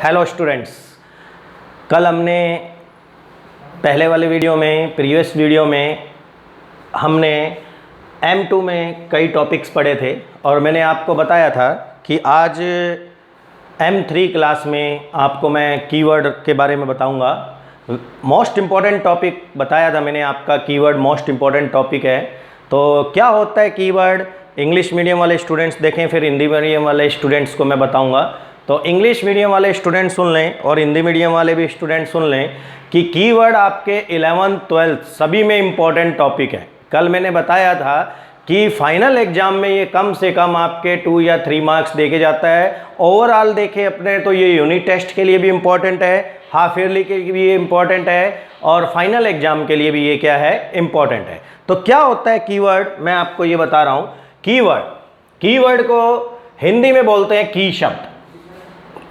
Hello students, कल हमने पहले वाले वीडियो में प्रीवियस वीडियो में हमने M2 में कई टॉपिक्स पढ़े थे और मैंने आपको बताया था कि आज M3 क्लास में आपको मैं कीवर्ड के बारे में बताऊंगा। मोस्ट इम्पॉर्टेंट टॉपिक बताया था मैंने, आपका कीवर्ड मोस्ट इम्पॉर्टेंट टॉपिक है। तो क्या होता है कीवर्ड, इंग्लिश मीडियम वाले स्टूडेंट्स देखें, फिर हिंदी मीडियम वाले स्टूडेंट्स को मैं बताऊंगा। तो इंग्लिश मीडियम वाले स्टूडेंट सुन लें और हिंदी मीडियम वाले भी स्टूडेंट सुन लें कि कीवर्ड आपके 11th 12th सभी में इम्पॉर्टेंट टॉपिक है। कल मैंने बताया था कि फाइनल एग्जाम में ये कम से कम आपके 2 या 3 मार्क्स देके जाता है। ओवरऑल देखें अपने तो ये यूनिट टेस्ट के लिए भी इम्पॉर्टेंट है, हाफ ईयरली के लिए भी ये इम्पॉर्टेंट है और फाइनल एग्जाम के लिए भी ये क्या है, इम्पॉर्टेंट है। तो क्या होता है कीवर्ड, मैं आपको ये बता रहा हूँ। कीवर्ड को हिंदी में बोलते हैं की शब्द,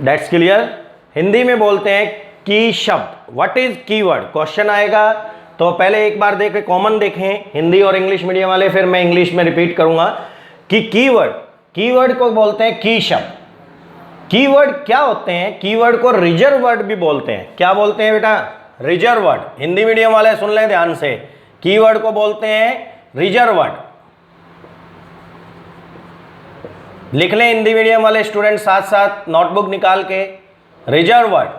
दैट्स क्लियर। हिंदी में बोलते हैं की शब्द। व्हाट इज कीवर्ड, क्वेश्चन आएगा तो पहले एक बार देखें, कॉमन देखें हिंदी और इंग्लिश मीडियम वाले, फिर मैं इंग्लिश में रिपीट करूंगा कि कीवर्ड को बोलते हैं की शब्द। कीवर्ड क्या होते हैं, कीवर्ड को रिजर्व वर्ड भी बोलते हैं। क्या बोलते हैं बेटा, रिजर्व वर्ड। हिंदी मीडियम वाले सुन लें ध्यान से, कीवर्ड को बोलते हैं रिजर्व वर्ड। लिख लें हिंदी मीडियम वाले स्टूडेंट साथ साथ नोटबुक निकाल के, रिजर्व वर्ड।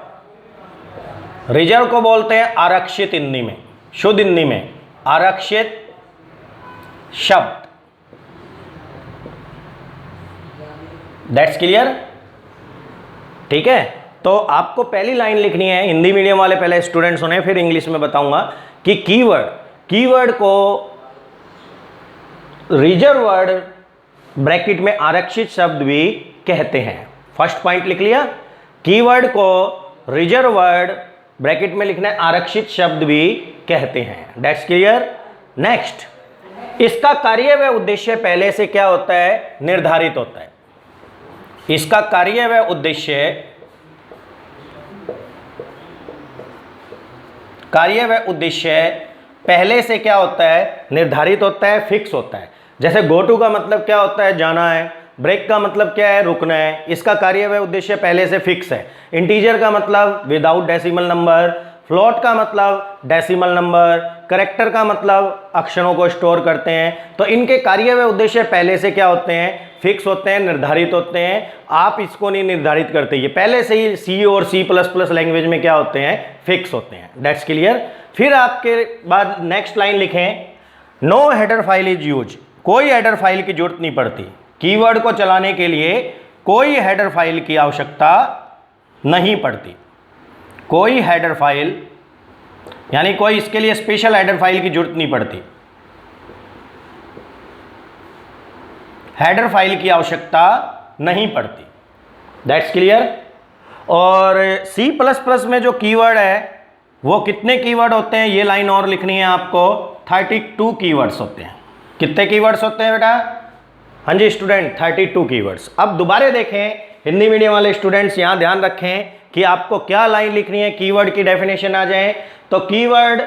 रिजर्व को बोलते हैं आरक्षित, हिंदी में शुद्ध हिंदी में आरक्षित शब्द। दैट्स क्लियर, ठीक है। तो आपको पहली लाइन लिखनी है, हिंदी मीडियम वाले पहले स्टूडेंट सुने, फिर इंग्लिश में बताऊंगा कि कीवर्ड को रिजर्व वर्ड ब्रैकेट में आरक्षित शब्द भी कहते हैं। फर्स्ट पॉइंट लिख लिया, कीवर्ड को रिजर्व वर्ड ब्रैकेट में लिखना है आरक्षित शब्द भी कहते हैं। That's clear. नेक्स्ट, इसका कार्य व उद्देश्य पहले से क्या होता है, निर्धारित होता है। इसका कार्य व उद्देश्य पहले से क्या होता है, निर्धारित होता है, फिक्स होता है। जैसे गो टू का मतलब क्या होता है, जाना है। ब्रेक का मतलब क्या है, रुकना है। इसका कार्य व उद्देश्य पहले से फिक्स है। इंटीजर का मतलब विदाउट डेसिमल नंबर, फ्लोट का मतलब डेसिमल नंबर, कैरेक्टर का मतलब अक्षरों को स्टोर करते हैं। तो इनके कार्य व उद्देश्य पहले से क्या होते हैं, फिक्स होते हैं, निर्धारित होते हैं। आप इसको नहीं निर्धारित करते, ये पहले से ही C और C++ लैंग्वेज में क्या होते हैं, फिक्स होते हैं। That's clear. फिर आपके बाद नेक्स्ट लाइन लिखें, no header file is use. कोई हेडर फाइल की जरूरत नहीं पड़ती। कीवर्ड को चलाने के लिए कोई हेडर फाइल की आवश्यकता नहीं पड़ती। कोई हेडर फाइल यानी कोई इसके लिए स्पेशल हेडर फाइल की जरूरत नहीं पड़ती। हेडर फाइल की आवश्यकता नहीं पड़ती। That's clear. और C++ में जो कीवर्ड है वो कितने कीवर्ड होते हैं, ये लाइन और लिखनी है आपको। 32 कीवर्ड्स होते हैं। कितने कीवर्ड्स होते हैं बेटा, हाँ जी स्टूडेंट, 32 कीवर्ड्स। अब दोबारा देखें, हिंदी मीडियम वाले स्टूडेंट्स यहाँ ध्यान रखें कि आपको क्या लाइन लिखनी है, कीवर्ड की डेफिनेशन आ जाए। तो कीवर्ड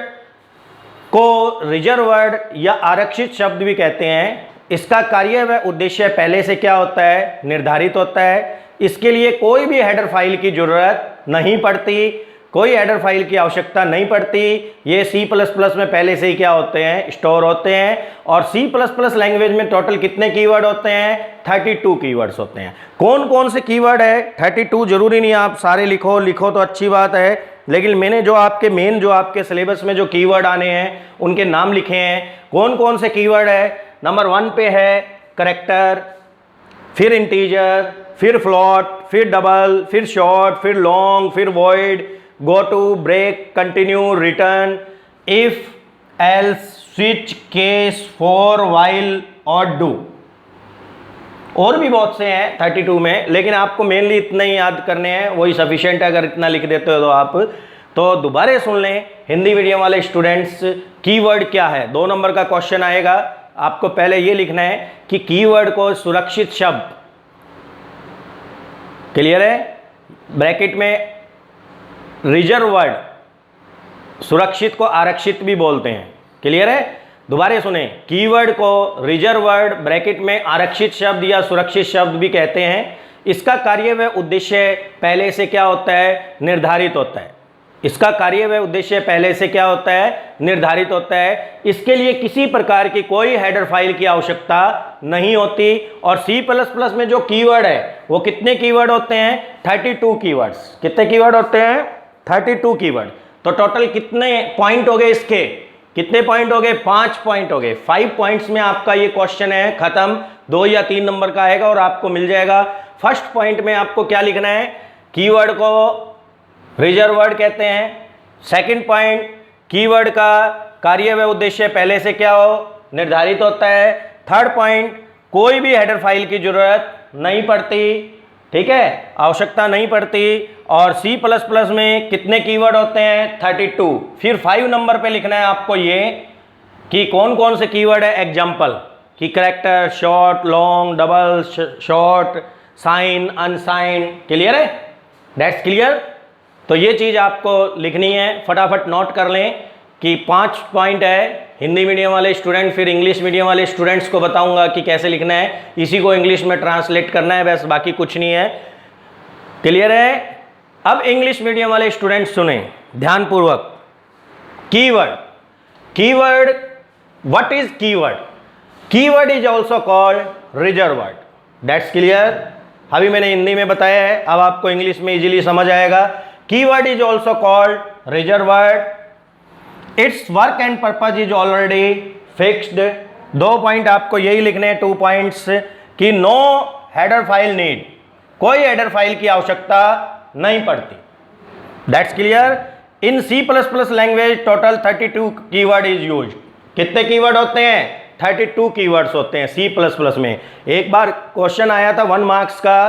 को रिजर्व वर्ड या आरक्षित शब्द भी कहते हैं। इसका कार्य व उद्देश्य पहले से क्या होता है, निर्धारित होता है। इसके लिए कोई भी हेडर फाइल की जरूरत नहीं पड़ती, कोई हेडर फाइल की आवश्यकता नहीं पड़ती। ये C++ में पहले से ही क्या होते हैं, स्टोर होते हैं। और C++ लैंग्वेज में टोटल कितने कीवर्ड होते हैं, 32 कीवर्ड्स होते हैं। कौन कौन से कीवर्ड है, 32 जरूरी नहीं आप सारे लिखो तो अच्छी बात है, लेकिन मैंने जो आपके मेन जो आपके सिलेबस में जो कीवर्ड आने हैं उनके नाम लिखे हैं। कौन कौन से कीवर्ड है, नंबर 1 पे है कैरेक्टर, फिर इंटीजर, फिर फ्लोट, फिर डबल, फिर शॉर्ट, फिर लॉन्ग, फिर void, go to, break, continue, return, if, else, switch, case, for, while और डू। और भी बहुत से हैं 32 में, लेकिन आपको मेनली इतना ही याद करने हैं, वही सफिशिएंट है। अगर इतना लिख देते हो तो आप तो दोबारा सुन लें हिंदी मीडियम वाले स्टूडेंट्स, कीवर्ड क्या है। 2 नंबर का क्वेश्चन आएगा, आपको पहले ये लिखना है कि कीवर्ड को सुरक्षित शब्द, क्लियर है, ब्रैकेट में रिजर्व वर्ड, सुरक्षित को आरक्षित भी बोलते हैं, क्लियर है। दोबारा सुने, कीवर्ड को रिजर्व वर्ड ब्रैकेट में आरक्षित शब्द या सुरक्षित शब्द भी कहते हैं। इसका कार्य व उद्देश्य पहले से क्या होता है, निर्धारित होता है। इसका कार्य व उद्देश्य पहले से क्या होता है, निर्धारित होता है। इसके लिए किसी प्रकार की कोई हेडर फाइल की आवश्यकता नहीं होती। और C++ में जो कीवर्ड है वो कितने कीवर्ड होते हैं, 32 कीवर्ड्स। कितने कीवर्ड होते हैं, 32 कीवर्ड। तो टोटल कितने पॉइंट हो गए, इसके कितने पॉइंट हो गए, 5 पॉइंट हो गए। 5 पॉइंट्स में आपका ये क्वेश्चन है खत्म। 2 या 3 नंबर का आएगा और आपको मिल जाएगा। फर्स्ट पॉइंट में आपको क्या लिखना है, कीवर्ड को रिजर्व वर्ड कहते हैं। सेकंड पॉइंट, कीवर्ड का कार्य व उद्देश्य पहले से क्या हो, निर्धारित होता है। थर्ड पॉइंट, कोई भी हेडर फाइल की जरूरत नहीं पड़ती, ठीक है, आवश्यकता नहीं पड़ती। और C++ में कितने कीवर्ड होते हैं, 32। फिर 5 नंबर पे लिखना है आपको ये कि कौन कौन से कीवर्ड है, एग्जाम्पल कि character, short, long, double, short, sign, unsign. Clear है, दैट्स क्लियर। तो ये चीज़ आपको लिखनी है, फटाफट नोट कर लें कि 5 पॉइंट है। हिंदी मीडियम वाले स्टूडेंट, फिर इंग्लिश मीडियम वाले स्टूडेंट्स को बताऊंगा कि कैसे लिखना है, इसी को इंग्लिश में ट्रांसलेट करना है, बस बाकी कुछ नहीं है। क्लियर है। अब इंग्लिश मीडियम वाले स्टूडेंट्स सुने ध्यानपूर्वक। Keyword, keyword, what is keyword, keyword is also called reserve word. That's clear. अभी मैंने हिंदी में बताया है, अब आपको इंग्लिश में इजीली समझ आएगा। Keyword is also called reserve word. It's work and purpose is already fixed. 2 point आपको यही लिखने हैं, 2 पॉइंट्स, कि नो हेडर फाइल नीड, कोई हेडर फाइल की आवश्यकता नहीं पड़ती। That's clear. In C++ language total 32 keyword is used. कितने कीवर्ड होते हैं, 32 कीवर्ड्स होते हैं C++ में। एक बार क्वेश्चन आया था 1 मार्क्स का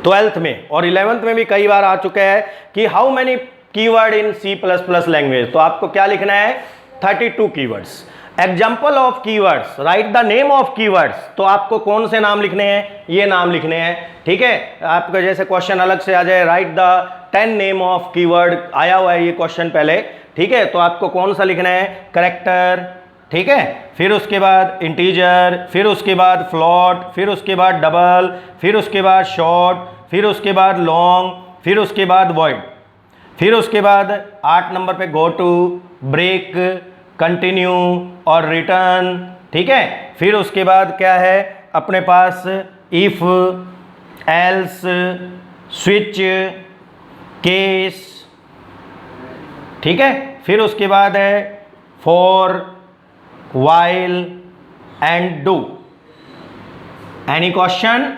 12th में, और 11th में भी कई बार आ चुका है कि how many keyword in C++ language. तो आपको क्या लिखना है, 32 keywords. Example of keywords, right the name of keywords. तो आपको कौन से नाम लिखने हैं, ये नाम लिखने हैं, ठीक है। आपका जैसे क्वेश्चन अलग से आ जाए, right the 10 name of keyword, आया हुआ है ये क्वेश्चन पहले, ठीक है। तो आपको कौन सा लिखना है, करेक्टर, ठीक है, फिर उसके बाद इंटीजर, फिर उसके बाद फ्लोट, फिर उसके बाद डबल, फिर उसके बाद शॉर्ट, फिर उसके बाद लॉन्ग, फिर उसके बाद वॉइड, फिर उसके बाद 8 नंबर पे गो टू, ब्रेक, कंटिन्यू और रिटर्न, ठीक है। फिर उसके बाद क्या है अपने पास, इफ, एल्स, स्विच, केस, ठीक है। फिर उसके बाद है for, while and do। Any question,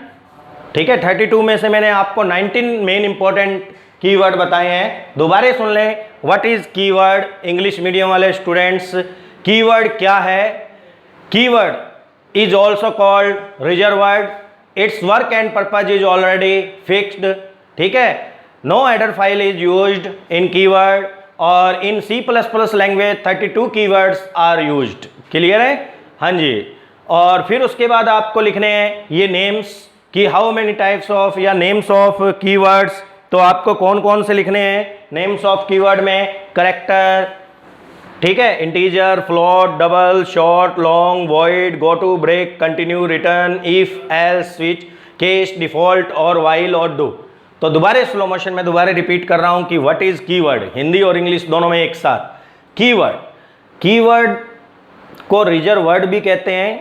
ठीक है। 32 में से मैंने आपको 19 मेन इंपॉर्टेंट कीवर्ड बताए हैं। दोबारा सुन लें, what is keyword, English medium वाले स्टूडेंट्स, कीवर्ड क्या है। Keyword is also called reserve word. It's work and purpose is already fixed, ठीक है। No header file is used in keyword, और in C++ language 32 keywords are used. Clear है, हाँ जी। और फिर उसके बाद आपको लिखने हैं ये नेम्स कि हाउ मेनी टाइप्स ऑफ, या नेम्स ऑफ कीवर्ड्स। तो आपको कौन कौन से लिखने हैं नेम्स ऑफ कीवर्ड में, करेक्टर, ठीक है, integer, float, double, short, long, void, go to, break, continue, return, if, else, switch, case, default और वाइल और डू। तो दोबारा स्लो मोशन में दोबारा रिपीट कर रहा हूं कि व्हाट इज कीवर्ड, हिंदी और इंग्लिश दोनों में एक साथ। कीवर्ड, कीवर्ड को रिजर्व वर्ड भी कहते हैं।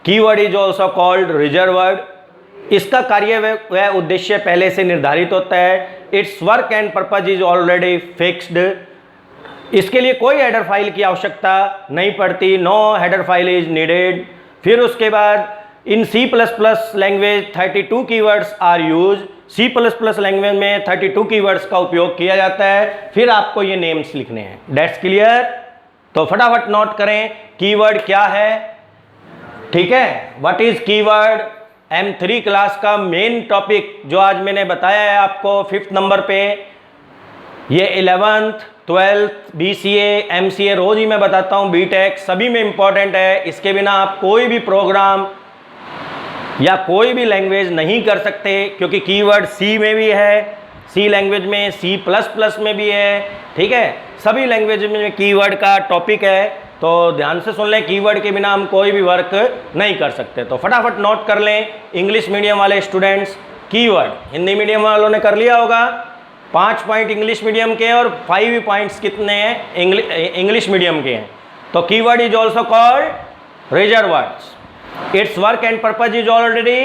Keyword is also called reserve word. इसका कार्य व उद्देश्य पहले से निर्धारित होता है। It's work and purpose is already fixed. इसके लिए कोई हेडर फाइल की आवश्यकता नहीं पड़ती, no header file is needed. फिर उसके बाद in C++ language 32 keywords are use. C++ language में 32 कीवर्ड्स का उपयोग किया जाता है। फिर आपको ये नेम्स लिखने हैं। That's clear. तो फटाफट नोट करें कीवर्ड क्या है, ठीक है। What is keyword, M3 class का मेन टॉपिक जो आज मैंने बताया है आपको 5th नंबर पे। ये 11th, 12th, BCA, MCA रोज ही मैं बताता हूँ, BTech सभी में इंपॉर्टेंट है। इसके बिना आप कोई भी प्रोग्राम या कोई भी लैंग्वेज नहीं कर सकते, क्योंकि कीवर्ड C में भी है, C लैंग्वेज में, C++ में भी है, ठीक है। सभी लैंग्वेज में कीवर्ड का टॉपिक है। तो ध्यान से सुन लें, कीवर्ड के बिना हम कोई भी वर्क नहीं कर सकते। तो फटाफट नोट कर लें इंग्लिश मीडियम वाले स्टूडेंट्स, कीवर्ड। हिंदी मीडियम वालों ने कर लिया होगा, 5 पॉइंट इंग्लिश मीडियम के हैं और 5 पॉइंट्स कितने हैं इंग्लिश मीडियम के हैं। तो keyword is also called reserve words. It's work and purpose is already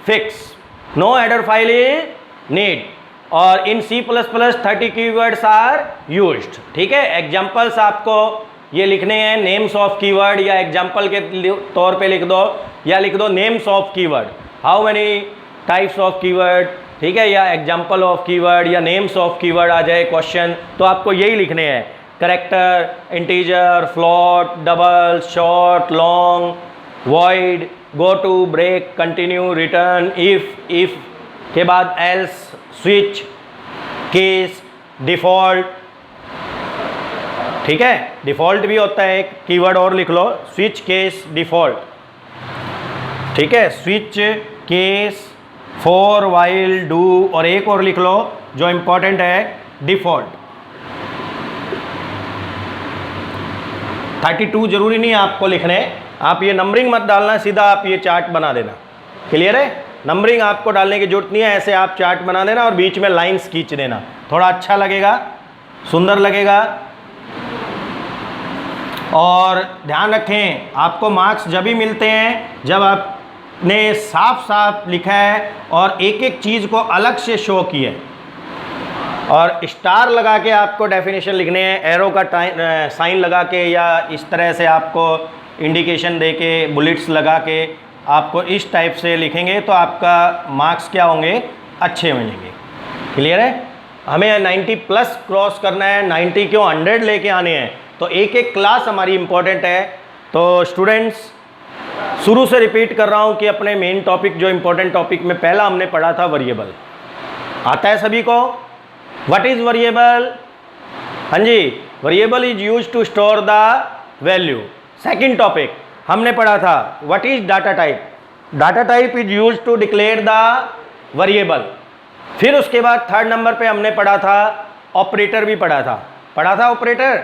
fix, no header file is need, और in C++ 30 keywords are used. ठीक है, एग्जांपल्स आपको ये लिखने हैं, नेम्स ऑफ कीवर्ड, या एग्जांपल के तौर पे लिख दो, या लिख दो names of keyword, how many types of keyword, ठीक है, या एग्जांपल ऑफ कीवर्ड या नेम्स ऑफ कीवर्ड आ जाए क्वेश्चन, तो आपको यही लिखने हैं, character, integer, float, double, short, long, void, go to, break, continue, return, if के बाद एल्स, स्विच, केस, डिफ़ॉल्ट। ठीक है, डिफ़ॉल्ट भी होता है एक कीवर्ड, और लिख लो, स्विच, केस, डिफ़ॉल्ट। ठीक है, switch, case, for, while, do, और एक और लिख लो जो इंपॉर्टेंट है, डिफ़ॉल्ट। 32 जरूरी नहीं है आपको लिखने, आप ये नंबरिंग मत डालना, सीधा आप ये चार्ट बना देना। क्लियर है, नंबरिंग आपको डालने की जरूरत नहीं है, ऐसे आप चार्ट बना देना और बीच में लाइंस खींच देना, थोड़ा अच्छा लगेगा, सुंदर लगेगा। और ध्यान रखें, आपको मार्क्स जब भी मिलते हैं जब आपने साफ साफ लिखा है और एक एक चीज़ को अलग से शो किया, और स्टार लगा के आपको डेफिनेशन लिखने हैं, एरो का साइन लगा के, या इस तरह से आपको इंडिकेशन दे के, बुलेट्स लगा के आपको इस टाइप से लिखेंगे तो आपका मार्क्स क्या होंगे, अच्छे मिलेंगे। क्लियर है, हमें 90+ क्रॉस करना है, 90 क्यों 100 लेके आने हैं, तो एक एक क्लास हमारी इंपॉर्टेंट है। तो स्टूडेंट्स, शुरू से रिपीट कर रहा हूँ कि अपने मेन टॉपिक, जो इंपॉर्टेंट टॉपिक में पहला हमने पढ़ा था, वेरिएबल आता है सभी को। What is variable? हाँ जी, variable is use to store the value. Second topic हमने पढ़ा था, what is data type? Data type is use to declare the variable. फिर उसके बाद थर्ड नंबर पे हमने पढ़ा था, ऑपरेटर भी पढ़ा था ऑपरेटर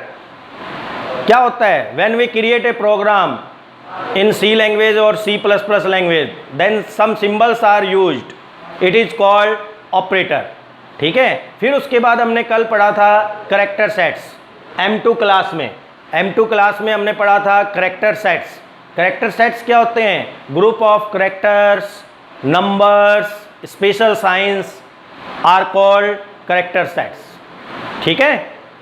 क्या होता है? When we create a program in C language और C++ language, then some symbols are used, it is called operator. ठीक है, फिर उसके बाद हमने कल पढ़ा था कैरेक्टर सेट्स, M2 क्लास में। M2 क्लास में हमने पढ़ा था कैरेक्टर सेट्स। कैरेक्टर सेट्स क्या होते हैं? Group of characters, numbers, special signs are called character sets. ठीक है,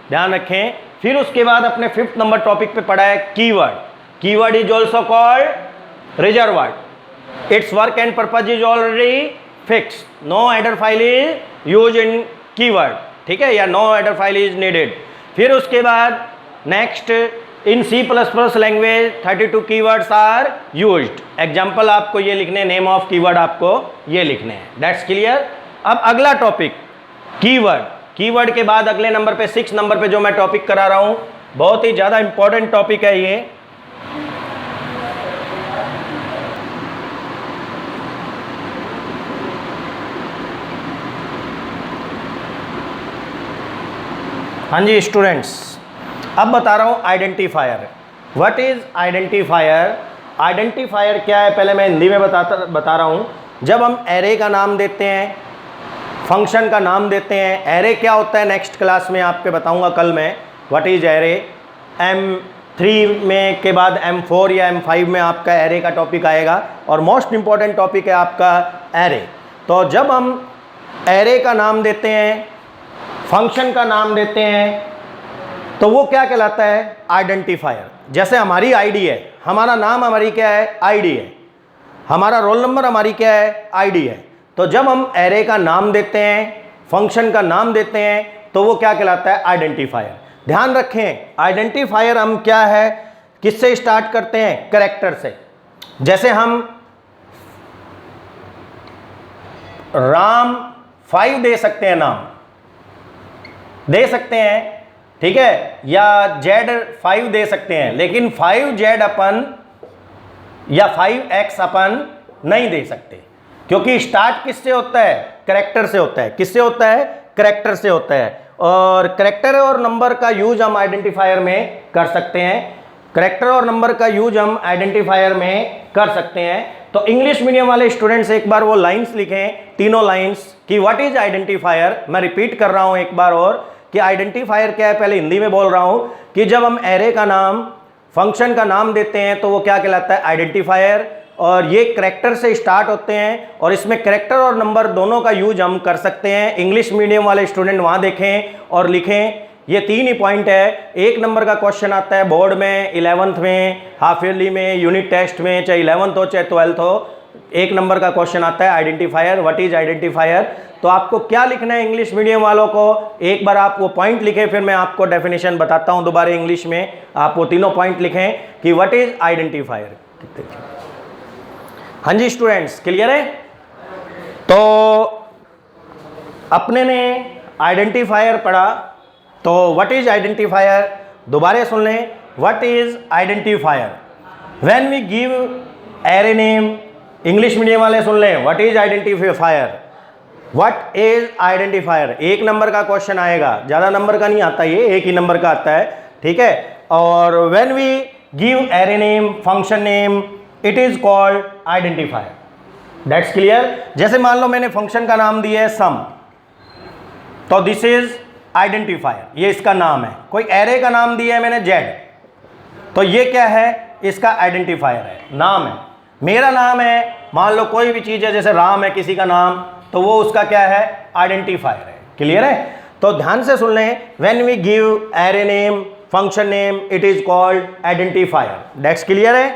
ध्यान रखें। फिर उसके बाद अपने 5th नंबर टॉपिक पे पढ़ा है keyword. Keyword is also called reserve word. It's work and purpose is already fix, no header file is use in keyword. ठीक है, या no header file is needed. फिर उसके बाद next, in C++ language 32 keywords are used. Example आपको ये लिखने, name of keyword आपको ये लिखने हैं। That's clear. अब अगला टॉपिक कीवर्ड। कीवर्ड के बाद अगले नंबर पे 6 नंबर पे जो मैं टॉपिक करा रहा हूँ, बहुत ही ज़्यादा इंपॉर्टेंट टॉपिक है ये। हाँ जी स्टूडेंट्स, अब बता रहा हूँ identifier. What is identifier? Identifier क्या है पहले मैं हिंदी में बता रहा हूँ। जब हम एरे का नाम देते हैं, फंक्शन का नाम देते हैं, एरे क्या होता है नेक्स्ट क्लास में आपके बताऊंगा कल मैं, व्हाट इज एरे। M3 में के बाद M4 या M5 में आपका एरे का टॉपिक आएगा, और मोस्ट इंपॉर्टेंट टॉपिक है आपका एरे। तो जब हम एरे का नाम देते हैं, फंक्शन का नाम देते हैं, तो वो क्या कहलाता है? आइडेंटिफायर। जैसे हमारी आईडी है, हमारा नाम हमारी क्या है? आईडी है। हमारा रोल नंबर हमारी क्या है? आईडी है। तो जब हम एरे का नाम देते हैं, फंक्शन का नाम देते हैं, तो वो क्या कहलाता है? आइडेंटिफायर। ध्यान रखें, आइडेंटिफायर हम क्या है, किससे स्टार्ट करते हैं? कैरेक्टर से। जैसे हम राम 5 दे सकते हैं, नाम दे सकते हैं, ठीक है, या Z5 दे सकते हैं, लेकिन 5Z अपन या 5X अपन नहीं दे सकते, क्योंकि स्टार्ट किससे होता है? कैरेक्टर से होता है। किससे होता है? कैरेक्टर से होता है। और कैरेक्टर और नंबर का यूज हम आइडेंटिफायर में कर सकते हैं। कैरेक्टर और नंबर का यूज हम आइडेंटिफायर में कर सकते हैं। तो इंग्लिश मीडियम वाले स्टूडेंट्स एक बार वो लाइंस लिखें, तीनों लाइंस, कि व्हाट इज आइडेंटिफायर। मैं रिपीट कर रहा हूं एक बार और कि आइडेंटिफायर क्या है, पहले हिंदी में बोल रहा हूं कि जब हम एरे का नाम, फंक्शन का नाम देते हैं तो वो क्या कहलाता है, आइडेंटिफायर। और ये करैक्टर से स्टार्ट होते हैं और इसमें करैक्टर और नंबर दोनों का यूज हम कर सकते हैं। इंग्लिश मीडियम वाले स्टूडेंट वहाँ देखें और लिखें, ये 3 ही पॉइंट है। 1 नंबर का क्वेश्चन आता है बोर्ड में, 11th में, हाफ ईयरली में, यूनिट टेस्ट में, चाहे 11th हो चाहे 12th हो, 1 नंबर का क्वेश्चन आता है आइडेंटिफायर, व्हाट इज आइडेंटिफायर। तो आपको क्या लिखना है इंग्लिश मीडियम वालों को, एक बार आप वो पॉइंट लिखें, फिर मैं आपको डेफिनेशन बताता हूँ दोबारा इंग्लिश में। आप वो तीनों पॉइंट लिखें कि व्हाट इज आइडेंटिफायर। हाँ जी स्टूडेंट्स, क्लियर है? तो अपने ने आइडेंटिफायर पढ़ा, तो व्हाट इज आइडेंटिफायर दोबारा सुन लें। What is identifier, when we give array name, English medium वाले सुन लें, what is identifier, what is identifier. 1 number का क्वेश्चन आएगा, ज़्यादा नंबर का नहीं आता, ये 1 ही नंबर का आता है, ठीक है। और when we give array name, function name, it is called identifier. That's clear. जैसे मान लो मैंने फंक्शन का नाम दिया है सम, तो दिस इज आइडेंटिफायर, ये इसका नाम है। कोई एरे का नाम दिया है मैंने जेड, तो ये क्या है, इसका आइडेंटिफायर है, नाम है। मेरा नाम है, मान लो कोई भी चीज़ है, जैसे राम है किसी का नाम, तो वो उसका क्या है, आइडेंटिफायर है। क्लियर है? तो ध्यान से सुन लें, when we give array name, function name, it is called identifier. That's clear है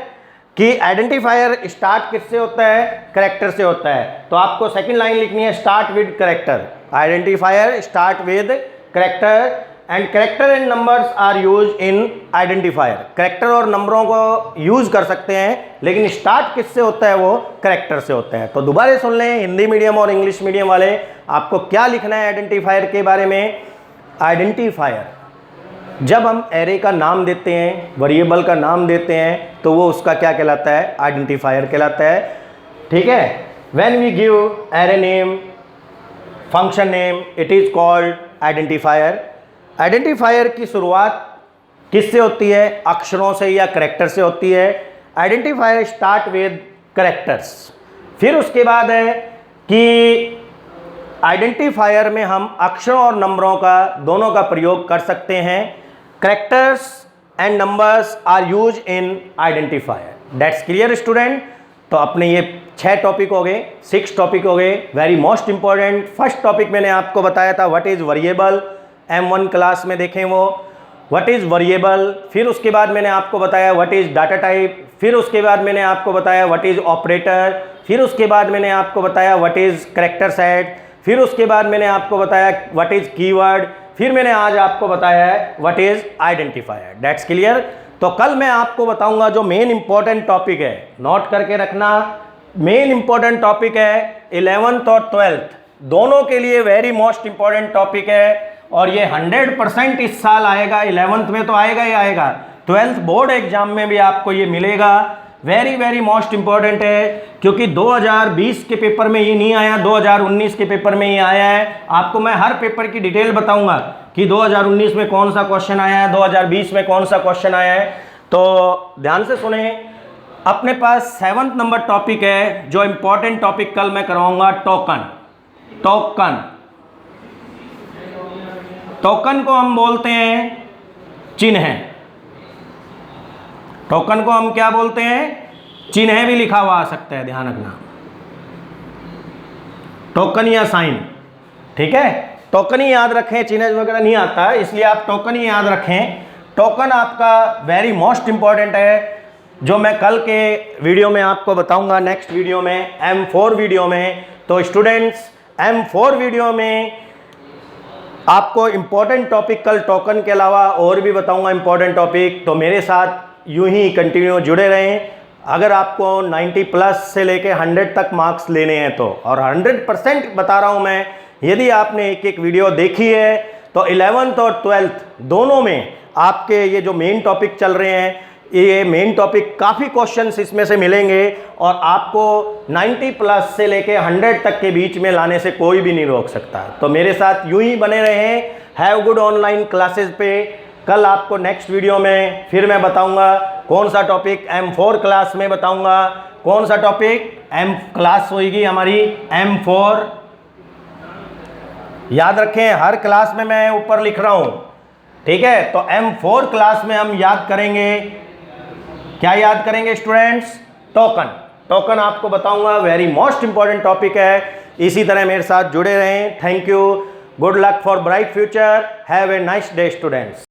कि आइडेंटिफायर स्टार्ट किससे होता है, करैक्टर से होता है। तो आपको सेकंड लाइन लिखनी है, start with character. Identifier start with character and character and numbers are use in identifier. Character और नंबरों को यूज कर सकते हैं, लेकिन स्टार्ट किससे होता है, वो करैक्टर से होता है। तो दोबारा सुन लें, हिंदी मीडियम और इंग्लिश मीडियम वाले, आपको क्या लिखना है आइडेंटिफायर के बारे में। आइडेंटिफायर, जब हम एरे का नाम देते हैं, वेरिएबल का नाम देते हैं, तो वो उसका क्या कहलाता है, आइडेंटिफायर कहलाता है। ठीक है, when we give array name, function name, it is called identifier. Identifier की शुरुआत किससे होती है, अक्षरों से या करैक्टर से होती है। Identifier start with characters. फिर उसके बाद है कि आइडेंटिफायर में हम अक्षरों और नंबरों का दोनों का प्रयोग कर सकते हैं। Characters and numbers are use in identifier. That's clear student. तो अपने ये 6 टॉपिक हो गए, 6 टॉपिक हो गए, very most important. First topic मैंने आपको बताया था what is variable, M1 class में देखें वो व्हाट इज वेरिएबल। फिर उसके बाद मैंने आपको बताया व्हाट इज डाटा टाइप। फिर उसके बाद मैंने आपको बताया व्हाट इज ऑपरेटर। फिर उसके बाद मैंने आपको बताया व्हाट इज करैक्टर सेट। फिर उसके बाद मैंने आपको बताया व्हाट इज कीवर्ड। फिर मैंने आज आपको बताया है what is identifier. That's clear. तो कल मैं आपको बताऊंगा जो मेन इंपॉर्टेंट टॉपिक है, नोट करके रखना। मेन इंपॉर्टेंट टॉपिक है 11th और 12th दोनों के लिए वेरी मोस्ट इंपॉर्टेंट टॉपिक है, और ये 100% इस साल आएगा। 11th में तो आएगा ही आएगा, 12th बोर्ड एग्जाम में भी आपको ये मिलेगा। वेरी वेरी मोस्ट इंपॉर्टेंट है, क्योंकि 2020 के पेपर में ये नहीं आया, 2019 के पेपर में ये आया है। आपको मैं हर पेपर की डिटेल बताऊंगा कि 2019 में कौन सा क्वेश्चन आया है, 2020 में कौन सा क्वेश्चन आया है। तो ध्यान से सुने। अपने पास 7th नंबर टॉपिक है, जो इंपॉर्टेंट टॉपिक कल मैं करवाऊंगा, टोकन। टोकन, टोकन को हम बोलते हैं चिन्ह। टोकन को हम क्या बोलते हैं, चिन्ह भी लिखा हुआ आ सकता है, ध्यान रखना, टोकन या साइन। ठीक है, टोकन ही याद रखें, चिन्ह वगैरह नहीं आता, इसलिए आप टोकन ही याद रखें। टोकन आपका वेरी मोस्ट इंपॉर्टेंट है, जो मैं कल के वीडियो में आपको बताऊंगा, नेक्स्ट वीडियो में, M4 वीडियो में। तो स्टूडेंट्स, M4 वीडियो में आपको इंपॉर्टेंट टॉपिक कल टोकन के अलावा और भी बताऊंगा इंपॉर्टेंट टॉपिक। तो मेरे साथ यूं ही कंटिन्यू जुड़े रहें। अगर आपको 90+ से लेके 100 तक मार्क्स लेने हैं तो, और 100% बता रहा हूं मैं, यदि आपने एक एक वीडियो देखी है तो 11th और 12th दोनों में आपके ये जो मेन टॉपिक चल रहे हैं, ये मेन टॉपिक काफ़ी क्वेश्चंस इसमें से मिलेंगे, और आपको 90+ से लेके 100 तक के बीच में लाने से कोई भी नहीं रोक सकता। तो मेरे साथ यूं ही बने रहें हैव गुड ऑनलाइन क्लासेस पे। कल आपको नेक्स्ट वीडियो में फिर मैं बताऊंगा कौन सा टॉपिक, M4 क्लास में बताऊंगा, कौन सा टॉपिक? एम क्लास होगी हमारी M4। याद रखें, हर क्लास में मैं ऊपर लिख रहा हूं, ठीक है। तो M4 क्लास में हम याद करेंगे, क्या याद करेंगे स्टूडेंट्स? टोकन। टोकन आपको बताऊंगा, वेरी मोस्ट इंपॉर्टेंट टॉपिक है। इसी तरह मेरे साथ जुड़े रहें। Thank you, good luck for bright future, have a nice day students.